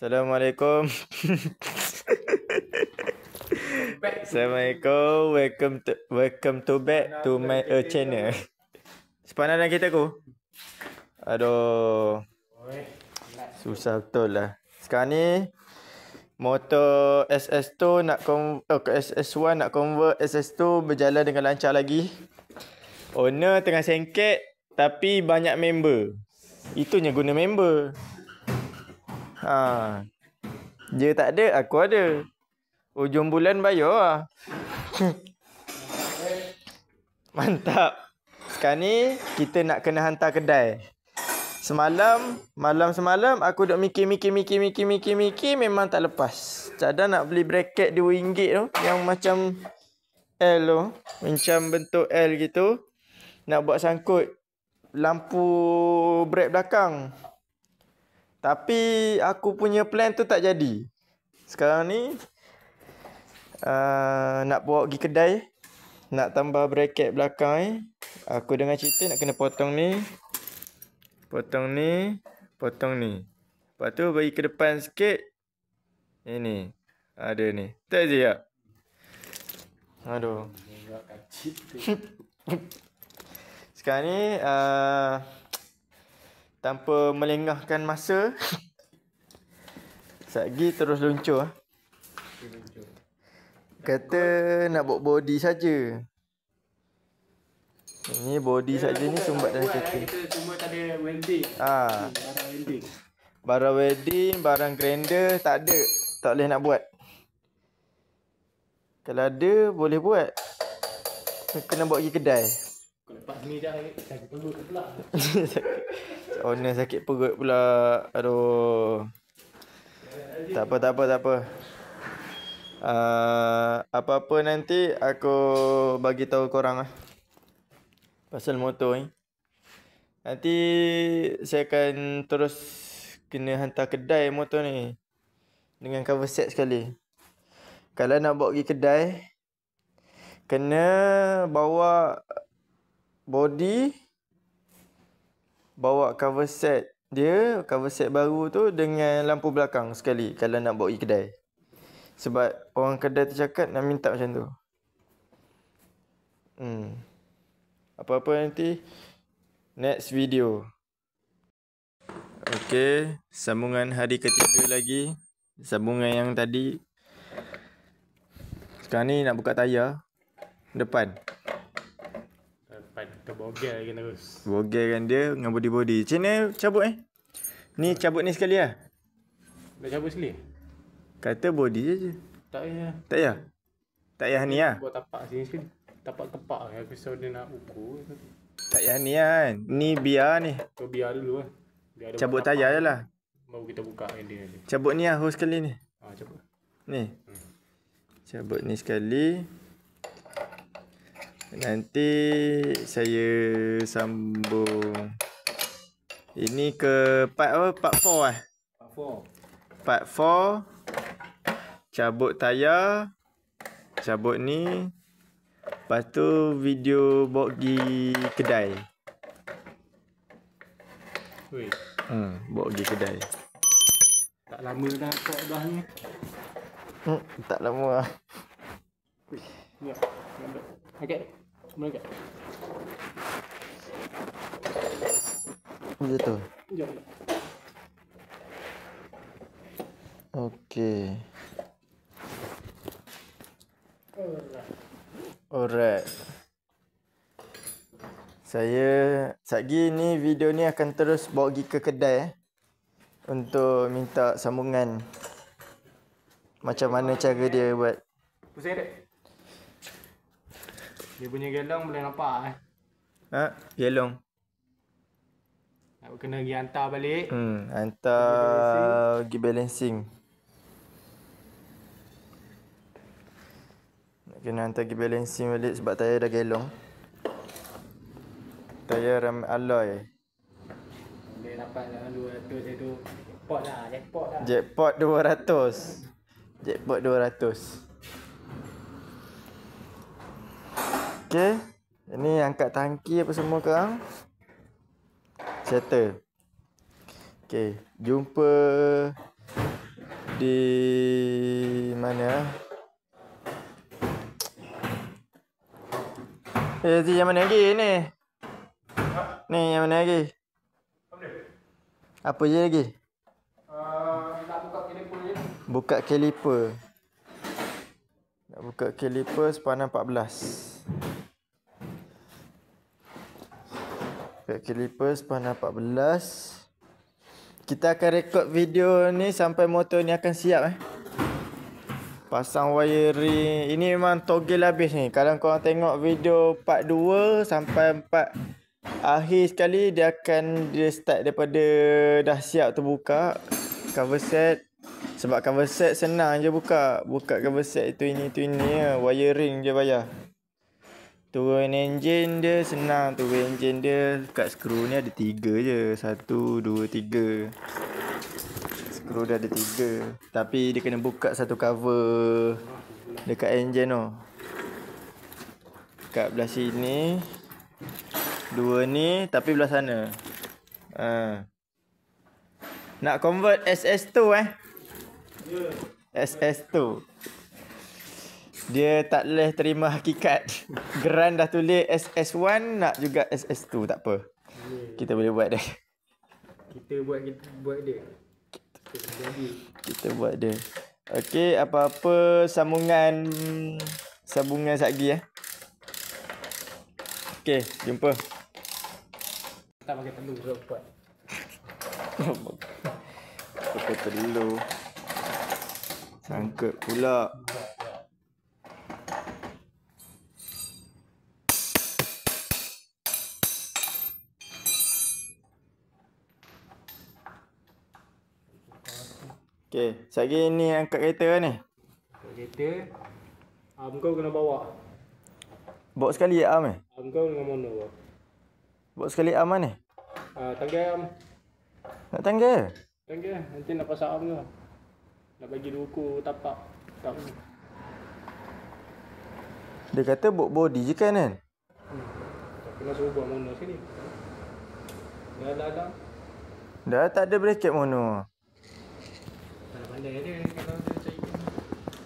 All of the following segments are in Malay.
Assalamualaikum. Assalamualaikum. Welcome to back to my channel. Sepanjang kita ku. Aduh. Susah betul lah. Sekarang ni motor SS2 nak ke SS1 nak convert SS2 berjalan dengan lancar lagi. Owner tengah sengket tapi banyak member. Itunya guna member. Dia tak ada, aku ada. Ujung bulan bayar lah. Mantap. Sekarang ni kita nak kena hantar kedai. Malam semalam aku duk mikir memang tak lepas. Cadang nak beli bracket RM2 tu yang macam L tu, macam bentuk L gitu. Nak buat sangkut lampu brake belakang. Tapi aku punya plan tu tak jadi. Sekarang ni nak bawa pergi kedai, nak tambah bracket belakang aku dengar cerita nak kena potong ni. Potong ni. Lepas tu bagi ke depan sikit. Ini. Ada ni. Tak je ya. Aduh. Sekarang ni tanpa melengahkan masa, Satgi terus luncur. Kata nak buat body saja. Ini body saja ni sumbat dalam kereta. Kita cuma tak ada welding. Barang welding. Barang welding, barang grinder tak ada. Tak boleh nak buat. Kalau ada boleh buat. Kena bawa pergi kedai. Kau lepas ni dah sakit perut pula. Owner sakit perut pula. Aduh. Tak apa. Apa-apa nanti aku bagi tahu korang lah. Pasal motor ni. Nanti saya akan terus kena hantar kedai motor ni. Dengan cover set sekali. Kalau nak bawa pergi kedai, kena bawa body, bawa cover set dia, cover set baru tu dengan lampu belakang sekali kalau nak bawa pergi kedai. Sebab orang kedai tu cakap nak minta macam tu. Apa-apa nanti next video. Okey, sambungan hari ketiga lagi. Sambungan yang tadi. Sekarang ni nak buka tayar depan. Kita bogel lagi terus. Bogelkan dia dengan body-body. Macam mana cabut Ni cabut ni sekali lah. Nak cabut sekali? Kata body je. Tak payah. Tak payah? Tak payah ni lah. Buat tapak sini sekali. Tapak kepak yang risau dia nak ukur. Tak payah ni lah kan. Ni biar ni. Kau biar dulu lah. Biar Cabut tayar je lah. Baru kita buka dia. Cabut ni lah hose sekali ni. Cabut. Ni. Cabut ni sekali. Nanti saya sambung. Ini ke part apa? Part 4 lah. Part 4. Cabut tayar. Cabut ni. Lepas tu video bawa pergi kedai. Weh. Bawa pergi kedai. Tak lama dah kau dah ni. Tak lama lah. Ya. Okey. Mereka. Macam tu. Sekejap. Okey. Alright. Satgi ni video ni akan terus bawa pergi ke kedai untuk minta sambungan. Macam mana cara dia buat. Pusing dek. Dia punya gelong boleh nampak Gelong. Nak kena pergi hantar balik. Hantar pergi balancing. Nak kena hantar pergi balancing balik sebab tayar dah gelong. Tayar alloy. Boleh dapat dalam 200 itu. Jackpot lah. Jackpot 200. Jackpot 200. Okey. Ini angkat tangki apa semua korang. Settle. Okey, jumpa Di mana? Yang mana lagi ni? Ni yang mana lagi? Apa je lagi? Nak buka kaliper je. Buka kaliper. Nak buka kaliper sepanjang 14. Buka kaliper sepanjang 14. Kita akan rekod video ni sampai motor ni akan siap Pasang wiring. Ini memang togel habis ni. Kalau korang tengok video part 2 sampai part akhir sekali, dia start daripada dah siap terbuka cover set. Sebab cover set senang je buka. Buka cover set itu ini ya. Wiring je payah. Turun enjin dia senang. Turun enjin dia kat skru ni ada 3 je. 1, 2, 3. Skru dia ada 3. Tapi dia kena buka satu cover dekat enjin tu. Kat belah sini 2 ni, tapi belah sana. Nak convert SS2 SS2. Dia tak boleh terima hakikat. Geran dah tulis SS1, nak juga SS2, tak apa. Kita boleh buat dia. Kita buat dia. Kita buat dia. Okey, apa-apa sambungan satgi Okey, jumpa. Tak pakai telur ke buat. Pakai telur. Sangkut pula. Okey, sekali ni angkat kereta ni. Angkat kereta. Arm kau kena bawa. Bawa sekali arm ni. Arm kau dengan mono kau. Bawa sekali arm ni. Tanggal arm. Nak tanggal? Tanggal. Nanti nak pasang arm kau. Nak bagi 2 ukur tapak. Tak. Dia kata body je kan? Kena suruh buat mono sekali. Dah. Dah tak ada bracket mono. Tak pandai dia kalau dia cari.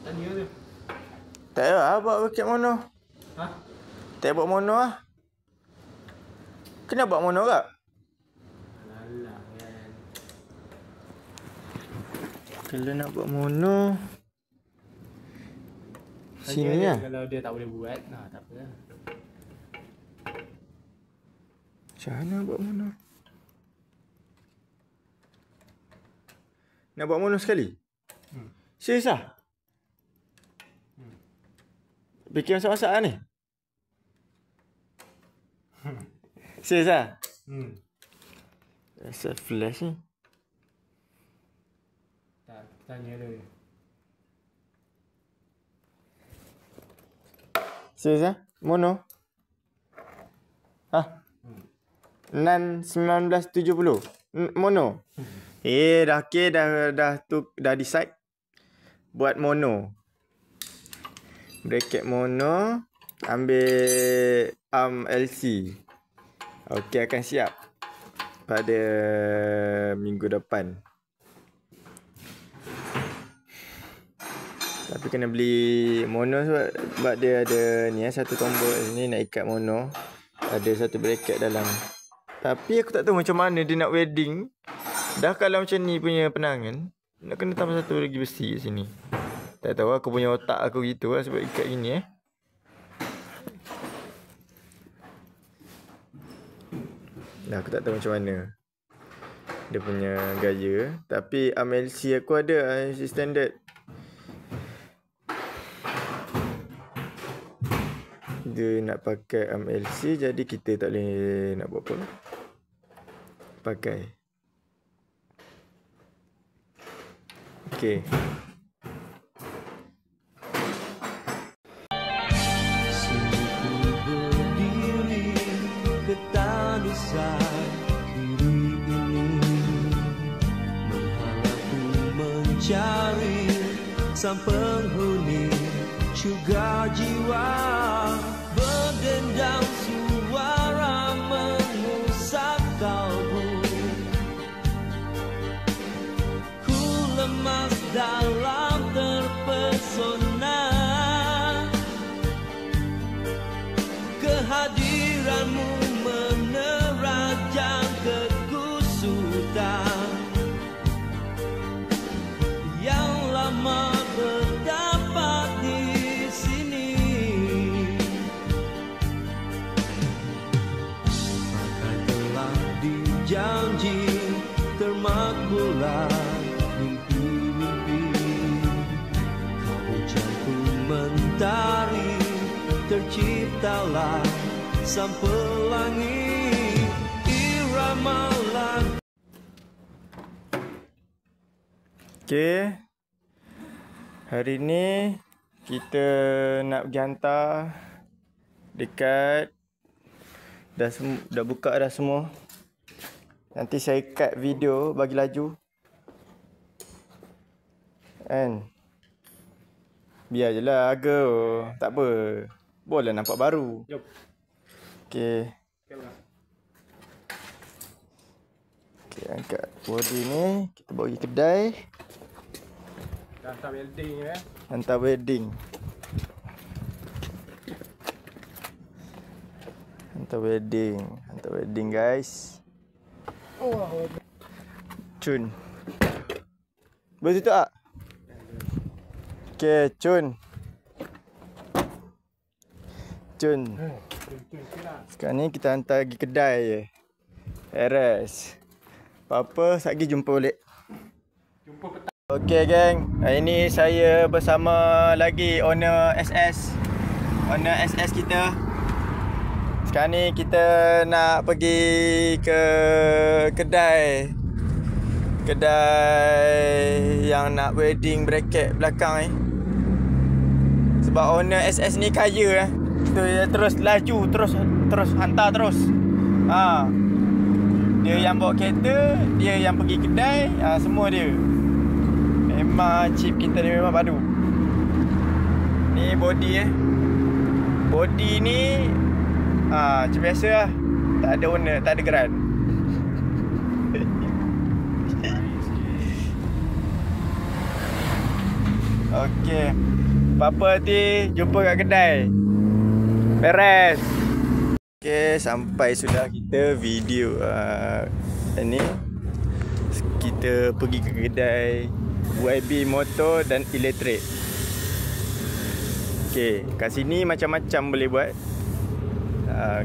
Tanya dia. Tak payah buat bracket mono. Ha? Tak buat mono lah. Kena buat mono tak? Alah kan. Kalau nak buat mono sini dia, lah. Kalau dia tak boleh buat, tak apa lah. Macam mana buat mono? Nak buat mono sekali? Serius lah? Bikin masak-masak lah ni? Serius lah? Rasa flash ni. Tak, tanya dia. Serius lah? Mono? NAN 1970? Mono? Dah okay, dah decide. Buat mono. Bracket mono. Ambil arm LC. Okey, akan siap pada minggu depan. Tapi kena beli mono sebab dia ada ni satu tombol ni nak ikat mono. Ada satu bracket dalam. Tapi aku tak tahu macam mana dia nak wedding. Dah kalau macam ni punya penangan, nak kena tambah satu lagi besi kat sini. Tak tahu aku punya otak aku gitu lah sebab ikat gini Dah aku tak tahu macam mana dia punya gaya. Tapi arm LC aku ada, LC standard. Dia nak pakai arm LC, jadi kita tak boleh nak buat apa. Pakai. Okey. Mencari sang penghuni syurga jiwa, berdendam suara mengusap kalbu. Ku lemas dalam terpesona. Kehadiranmu menerajang kekusutan yang lama terdapat di sini. Maka telah dijanji termakbullah mimpi-mimpi. Kau hujanku mentari, terciptalah sang pelangi irama lagu. Okay, hari ni kita nak pergi hantar dekat dah buka dah semua. Nanti saya cut video bagi laju. Kan? Biar je lah harga. Tak apa. Boleh nampak baru. Jom. Okay. Okay, angkat body ni. Kita bawa pergi kedai. Dah hantar welding ya. Hantar wedding. Hantar wedding guys. Oh. Cun. Boleh tutup tak? Okay, Cun. Sekarang ni kita hantar pergi kedai je. Beres. Apa-apa, sekejap lagi jumpa balik. Jumpa petang. Okay geng, hari ni saya bersama lagi owner SS. Owner SS kita. Sekarang ni kita nak pergi ke kedai. Kedai yang nak wedding bracket belakang ni. Sebab owner SS ni kaya dia terus laju, terus hantar terus. Dia yang bawa kereta, dia yang pergi kedai, semua dia. Memang chip kita ni memang padu. Ni body Body ni macam biasa lah. Tak ada owner, tak ada geran. Okey. Apa-apa nanti jumpa kat kedai. Beres. Okey, sampai sudah kita video ni. Kita pergi ke kedai YB Motor dan Elektrik. Okey, kat sini macam-macam boleh buat.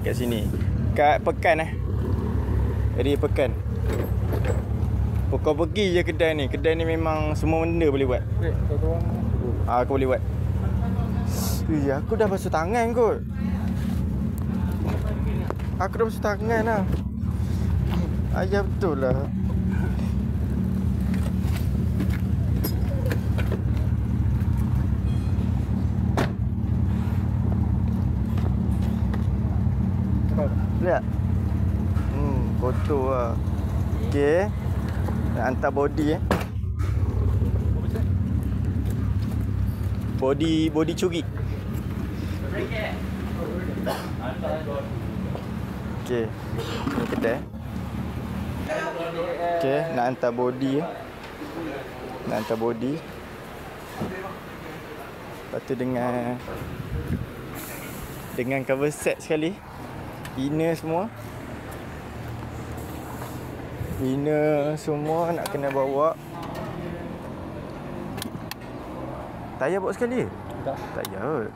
Kat sini. Kat Pekan Area Pekan. Kau pergi je kedai ni. Kedai ni memang semua benda boleh buat. Aku boleh buat. Aku dah basuh tangan kot. Aku dah basuh tangan lah. Ayah betul lah. Lihat. Kotor lah. Okay. Nak hantar body Body curi. Okay. Ni kedai. Okay, nak hantar body. Nak hantar body. Lepas tu dengan cover set sekali. Inner semua nak kena bawa. Tayar bawa sekali ke? Tak. Tayar kot.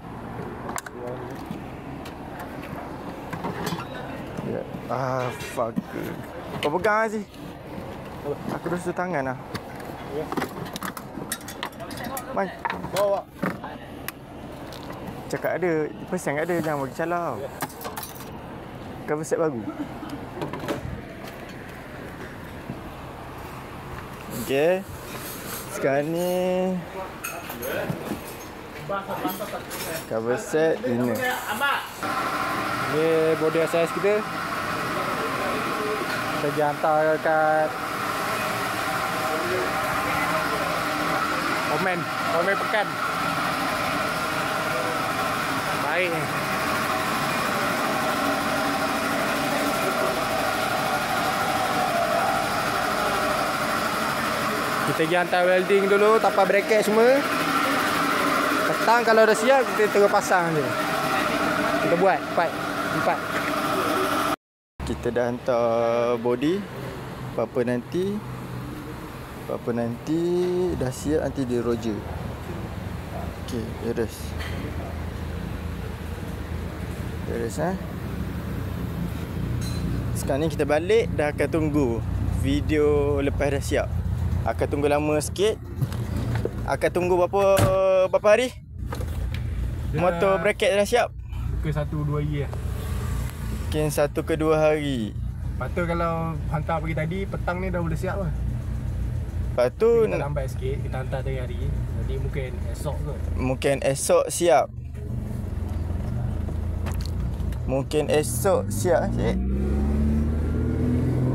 Ya. Fuck. Kau pegang lah sih. Aku dah susah tangan lah. Ya. Man, bawa. Cakap ada, pesan kat dia jangan bagi salah. Ya. Cover set baru. Okay. Sekarang ni cover set ini. Ni body SS kita. Kita pergi hantar kat Komen Pekan. Baik. Kita Kita pergi hantar welding dulu, tapal bracket semua. Petang kalau dah siap, kita terus pasang je. Kita buat empat. Kita dah hantar body. Apa-apa nanti dah siap, nanti dia Roger. Okey, beres. Sekarang ni kita balik, dah akan tunggu video lepas dah siap. Akan tunggu lama sikit. Akan tunggu berapa hari? Motor bracket dah siap. Ke 1-2 hari lah. Mungkin 1 ke 2 hari. Lepas tu kalau hantar pagi tadi, petang ni dah boleh siap lah. Lepas tu Kita lambat sikit, kita hantar tengah hari. Jadi mungkin esok siap. Mungkin esok siap cik.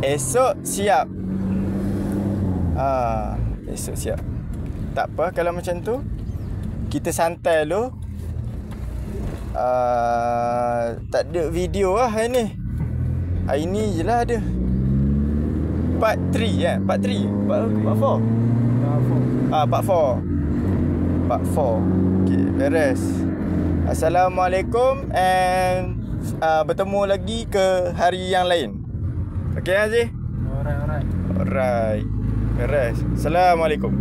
Esok siap. Esok siap. Tak apa kalau macam tu. Kita santai dulu. Tak ada video lah hari ni. Hari ni je lah ada. Part 3 Part 4? Part 4. Okay, beres. Assalamualaikum and bertemu lagi ke hari yang lain. Okay Haji? Alright. Alright. Beres. Assalamualaikum.